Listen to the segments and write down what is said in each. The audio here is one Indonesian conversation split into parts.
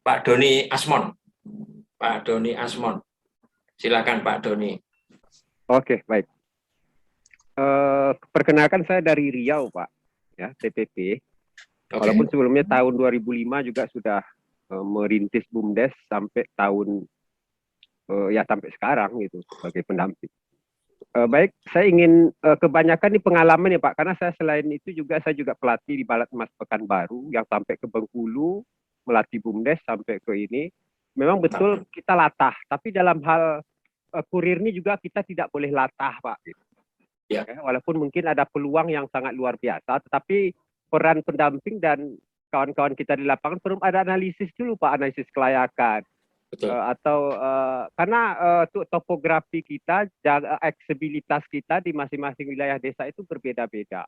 Pak Doni Asmon. Pak Doni Asmon. Silakan Pak Doni. Oke, baik. Perkenalkan saya dari Riau, Pak, ya, TPP. Walaupun sebelumnya tahun 2005 juga sudah merintis BUMDes sampai tahun ya sampai sekarang gitu sebagai pendamping. Baik, saya ingin kebanyakan di pengalaman ya Pak, karena saya selain itu juga saya juga pelatih di Balat Mas Pekanbaru yang sampai ke Bengkulu, melatih BUMDes sampai ke ini. Memang betul kita latah, tapi dalam hal kurir ini juga kita tidak boleh latah Pak. Gitu. Ya. Walaupun mungkin ada peluang yang sangat luar biasa, tetapi peran pendamping dan kawan-kawan kita di lapangan perlu ada analisis dulu Pak, analisis kelayakan. Atau karena topografi kita, aksesibilitas kita di masing-masing wilayah desa itu berbeda-beda.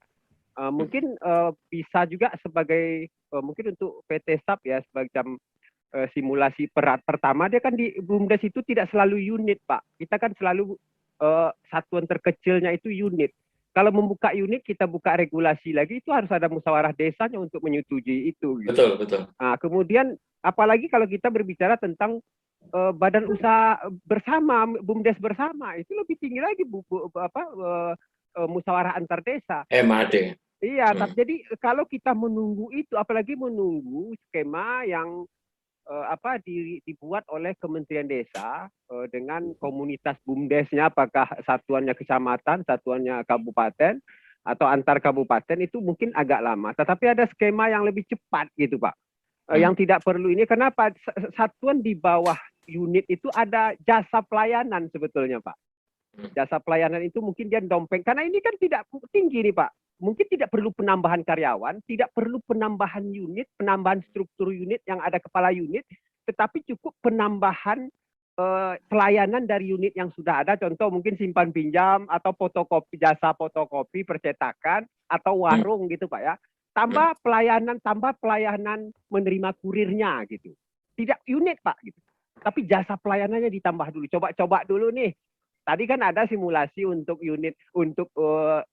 Mungkin bisa juga sebagai mungkin untuk PT SAP ya sebagai simulasi pertama dia kan di BUMDes itu tidak selalu unit Pak. Kita kan selalu satuan terkecilnya itu unit. Kalau membuka unit kita buka regulasi lagi itu harus ada musyawarah desanya untuk menyetujui itu. Gitu. Betul, betul. Nah, kemudian apalagi kalau kita berbicara tentang badan usaha bersama, BUMDes bersama, itu lebih tinggi lagi musyawarah antar desa. MAD. Iya, tapi jadi kalau kita menunggu itu, apalagi menunggu skema yang dibuat oleh Kementerian Desa dengan komunitas BUMDesnya, apakah satuannya kecamatan, satuannya kabupaten, atau antar kabupaten itu mungkin agak lama. Tetapi ada skema yang lebih cepat gitu Pak. Yang tidak perlu ini, kenapa? Satuan di bawah unit itu ada jasa pelayanan sebetulnya Pak. Jasa pelayanan itu mungkin dia dompeng, karena ini kan tidak tinggi nih Pak. Mungkin tidak perlu penambahan karyawan, tidak perlu penambahan unit, penambahan struktur unit yang ada kepala unit, tetapi cukup penambahan pelayanan dari unit yang sudah ada. Contoh mungkin simpan pinjam atau fotokopi, jasa fotokopi, percetakan atau warung gitu Pak ya. Tambah pelayanan menerima kurirnya gitu. Tidak unit Pak gitu. Tapi jasa pelayanannya ditambah dulu. Coba dulu nih. Tadi kan ada simulasi untuk unit, untuk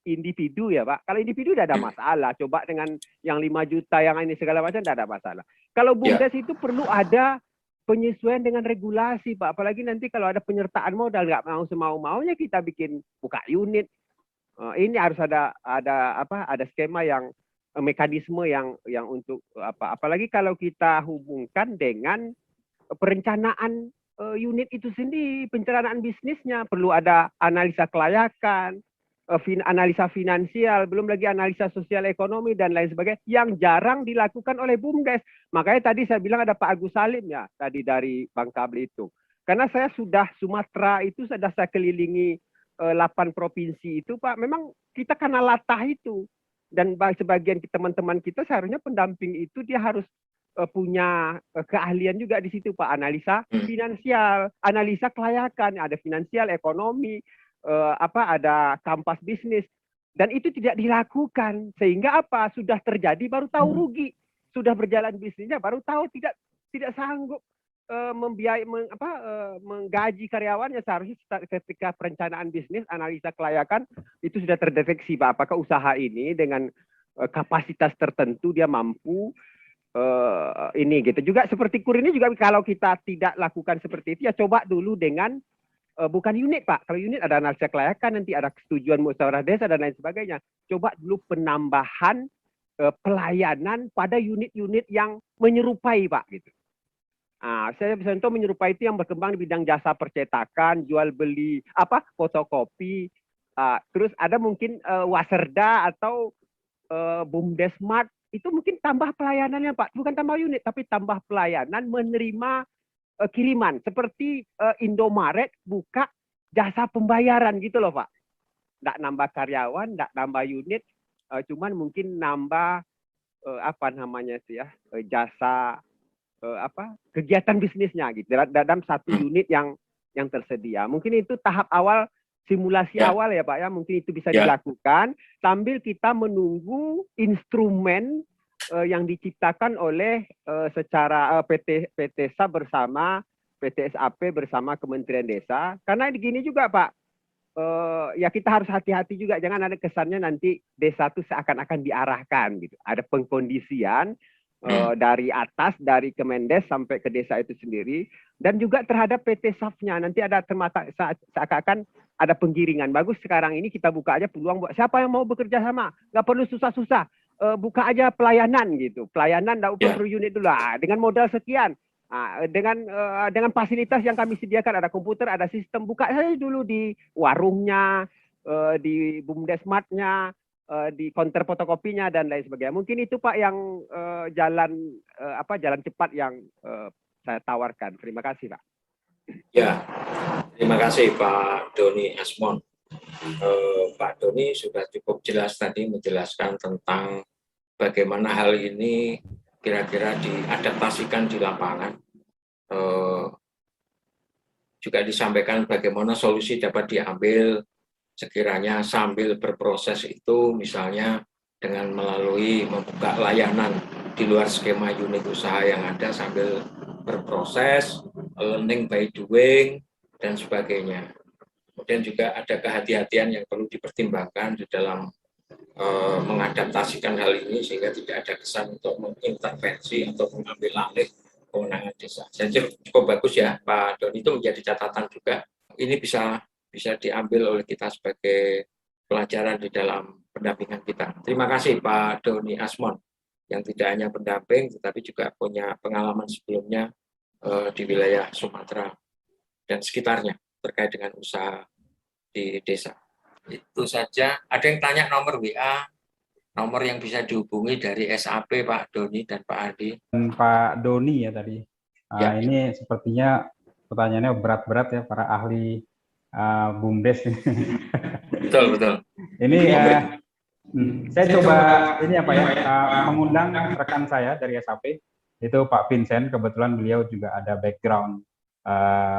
individu ya Pak. Kalau individu tidak ada masalah. Coba dengan yang 5 juta, yang ini segala macam tidak ada masalah. Kalau BUMDes itu perlu ada penyesuaian dengan regulasi Pak. Apalagi nanti kalau ada penyertaan modal, nggak mau semau-maunya kita bikin buka unit. Ini harus ada skema yang mekanisme yang untuk apalagi kalau kita hubungkan dengan perencanaan unit itu sendiri, perencanaan bisnisnya perlu ada analisa kelayakan, analisa finansial, belum lagi analisa sosial ekonomi dan lain sebagainya yang jarang dilakukan oleh BUMDes. Makanya tadi saya bilang ada Pak Agus Salim ya tadi dari Bangka Belitung. Karena saya sudah Sumatera itu sudah saya kelilingi 8 provinsi itu Pak, memang kita karena latah itu. Dan sebagian teman-teman kita seharusnya pendamping itu dia harus punya keahlian juga di situ Pak, analisa finansial, analisa kelayakan, ada finansial, ekonomi, ada kampas bisnis, dan itu tidak dilakukan sehingga apa sudah terjadi baru tahu rugi, sudah berjalan bisnisnya baru tahu tidak sanggup menggaji karyawannya. Seharusnya ketika perencanaan bisnis, analisa kelayakan itu sudah terdeteksi Pak, apakah usaha ini dengan kapasitas tertentu dia mampu ini gitu. Juga seperti kur ini juga kalau kita tidak lakukan seperti itu ya coba dulu dengan bukan unit Pak. Kalau unit ada analisa kelayakan, nanti ada kesetujuan musyawarah desa dan lain sebagainya. Coba dulu penambahan pelayanan pada unit-unit yang menyerupai Pak gitu. Saya contoh menyerupai itu yang berkembang di bidang jasa percetakan, jual beli fotokopi, terus ada mungkin Waserda atau BUMDesmart. Itu mungkin tambah pelayanannya Pak, bukan tambah unit, tapi tambah pelayanan menerima kiriman. Seperti Indomaret buka jasa pembayaran gitu loh Pak. Nggak nambah karyawan, nggak nambah unit, cuman mungkin nambah jasa kegiatan bisnisnya gitu dalam satu unit yang tersedia. Mungkin itu tahap awal, simulasi awal ya Pak ya, mungkin itu bisa dilakukan sambil kita menunggu instrumen yang diciptakan oleh secara PT SAP bersama PT SAP bersama Kementerian Desa. Karena begini juga Pak, ya kita harus hati-hati juga, jangan ada kesannya nanti desa itu seakan-akan diarahkan gitu. Ada pengkondisian dari atas, dari Kemendes sampai ke desa itu sendiri, dan juga terhadap PT SAF-nya. Nanti ada seakan-akan ada penggiringan. Bagus sekarang ini kita buka aja peluang buat siapa yang mau bekerja sama, nggak perlu susah-susah, buka aja pelayanan gitu, pelayanan dapat per unit dulu dengan modal sekian. Dengan fasilitas yang kami sediakan, ada komputer, ada sistem, buka saja dulu di warungnya, di BUMDesMart-nya, di konter fotokopinya dan lain sebagainya. Mungkin itu Pak yang jalan cepat yang saya tawarkan. Terima kasih Pak. Ya, terima kasih Pak Doni Asmon. Pak Doni sudah cukup jelas tadi menjelaskan tentang bagaimana hal ini kira-kira diadaptasikan di lapangan. Juga disampaikan bagaimana solusi dapat diambil sekiranya sambil berproses itu, misalnya dengan melalui membuka layanan di luar skema unit usaha yang ada sambil berproses, learning by doing, dan sebagainya. Kemudian juga ada kehati-hatian yang perlu dipertimbangkan di dalam mengadaptasikan hal ini sehingga tidak ada kesan untuk mengintervensi atau mengambil alih kewenangan desa. Saya cukup bagus ya Pak Doni, itu menjadi catatan juga. Ini bisa diambil oleh kita sebagai pelajaran di dalam pendampingan kita. Terima kasih Pak Doni Asmon yang tidak hanya pendamping tetapi juga punya pengalaman sebelumnya di wilayah Sumatera dan sekitarnya terkait dengan usaha di desa. Itu saja. Ada yang tanya nomor WA, nomor yang bisa dihubungi dari SAP Pak Doni dan Pak Andi. Pak Doni ya tadi. Ya. Ini sepertinya pertanyaannya berat-berat ya para ahli BUMDes. Betul. Ini saya coba ini mengundang rekan saya dari SAP, itu Pak Vincent. Kebetulan beliau juga ada background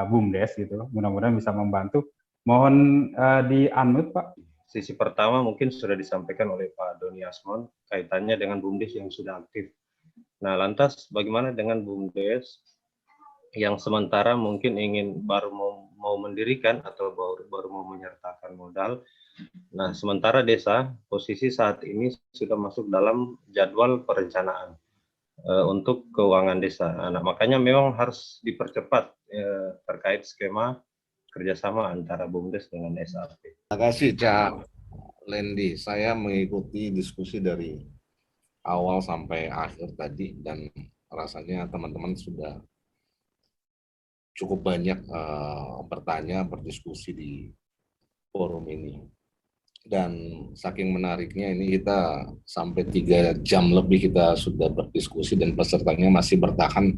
BUMDes gitu. Mudah-mudahan bisa membantu. Mohon di-unmute Pak. Sisi pertama mungkin sudah disampaikan oleh Pak Doni Asmon kaitannya dengan BUMDes yang sudah aktif. Nah, lantas bagaimana dengan BUMDes yang sementara mungkin ingin baru mau mendirikan atau baru mau menyertakan modal. Nah, sementara desa posisi saat ini sudah masuk dalam jadwal perencanaan untuk keuangan desa. Nah, makanya memang harus dipercepat terkait skema kerjasama antara BUMDes dengan SAP. Terima kasih Cak Lendi. Saya mengikuti diskusi dari awal sampai akhir tadi dan rasanya teman-teman sudah cukup banyak bertanya, berdiskusi di forum ini. Dan saking menariknya ini kita sampai 3 jam lebih kita sudah berdiskusi dan pesertanya masih bertahan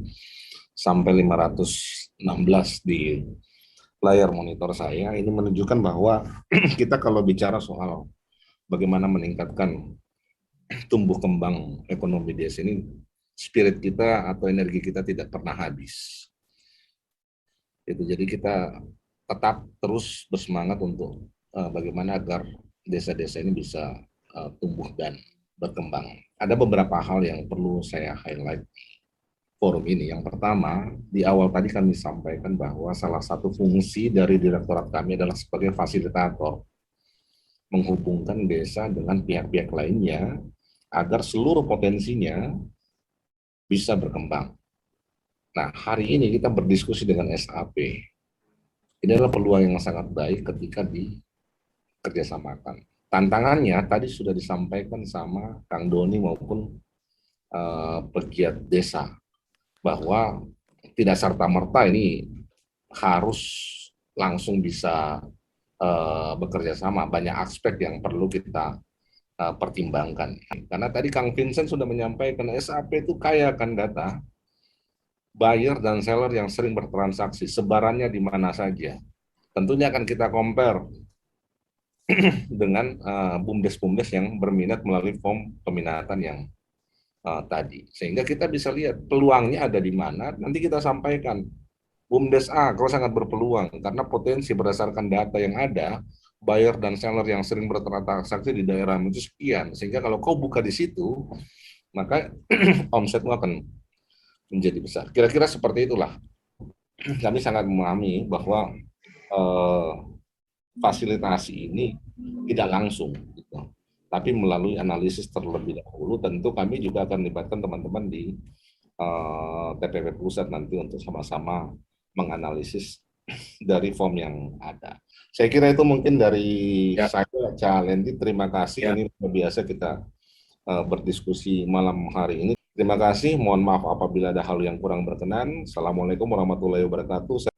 sampai 516 di layar monitor saya. Ini menunjukkan bahwa kita kalau bicara soal bagaimana meningkatkan tumbuh kembang ekonomi desa ini, spirit kita atau energi kita tidak pernah habis. Jadi kita tetap terus bersemangat untuk bagaimana agar desa-desa ini bisa tumbuh dan berkembang. Ada beberapa hal yang perlu saya highlight forum ini. Yang pertama, di awal tadi kami sampaikan bahwa salah satu fungsi dari direktorat kami adalah sebagai fasilitator, menghubungkan desa dengan pihak-pihak lainnya agar seluruh potensinya bisa berkembang. Nah, hari ini kita berdiskusi dengan SAP. Ini adalah peluang yang sangat baik ketika dikerjasamakan. Tantangannya tadi sudah disampaikan sama Kang Doni maupun pegiat desa, bahwa tidak serta-merta ini harus langsung bisa bekerja sama. Banyak aspek yang perlu kita pertimbangkan. Karena tadi Kang Vincent sudah menyampaikan SAP itu kaya akan data buyer dan seller yang sering bertransaksi, sebarannya di mana saja. Tentunya akan kita compare dengan BUMDes-BUMDes yang berminat melalui form peminatan yang tadi. Sehingga kita bisa lihat peluangnya ada di mana, nanti kita sampaikan. BUMDes A kalau sangat berpeluang, karena potensi berdasarkan data yang ada, buyer dan seller yang sering bertransaksi di daerah itu sekian. Sehingga kalau kau buka di situ, maka omsetmu akan menjadi besar. Kira-kira seperti itulah. Kami sangat memahami bahwa fasilitasi ini tidak langsung. Gitu. tapi melalui analisis terlebih dahulu. Tentu kami juga akan melibatkan teman-teman di TPP Pusat nanti untuk sama-sama menganalisis dari form yang ada. Saya kira itu mungkin dari saya, Cak Lendi. Terima kasih. Ini luar biasa kita berdiskusi malam hari ini. Terima kasih. Mohon maaf apabila ada hal yang kurang berkenan. Assalamualaikum warahmatullahi wabarakatuh.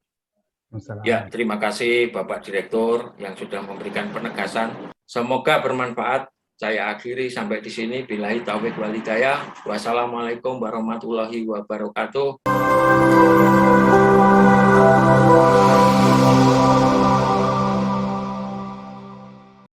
Ya, terima kasih Bapak Direktur yang sudah memberikan penegasan. Semoga bermanfaat. Saya akhiri sampai di sini. Billahi taufiq wal hidayah. Wassalamualaikum warahmatullahi wabarakatuh.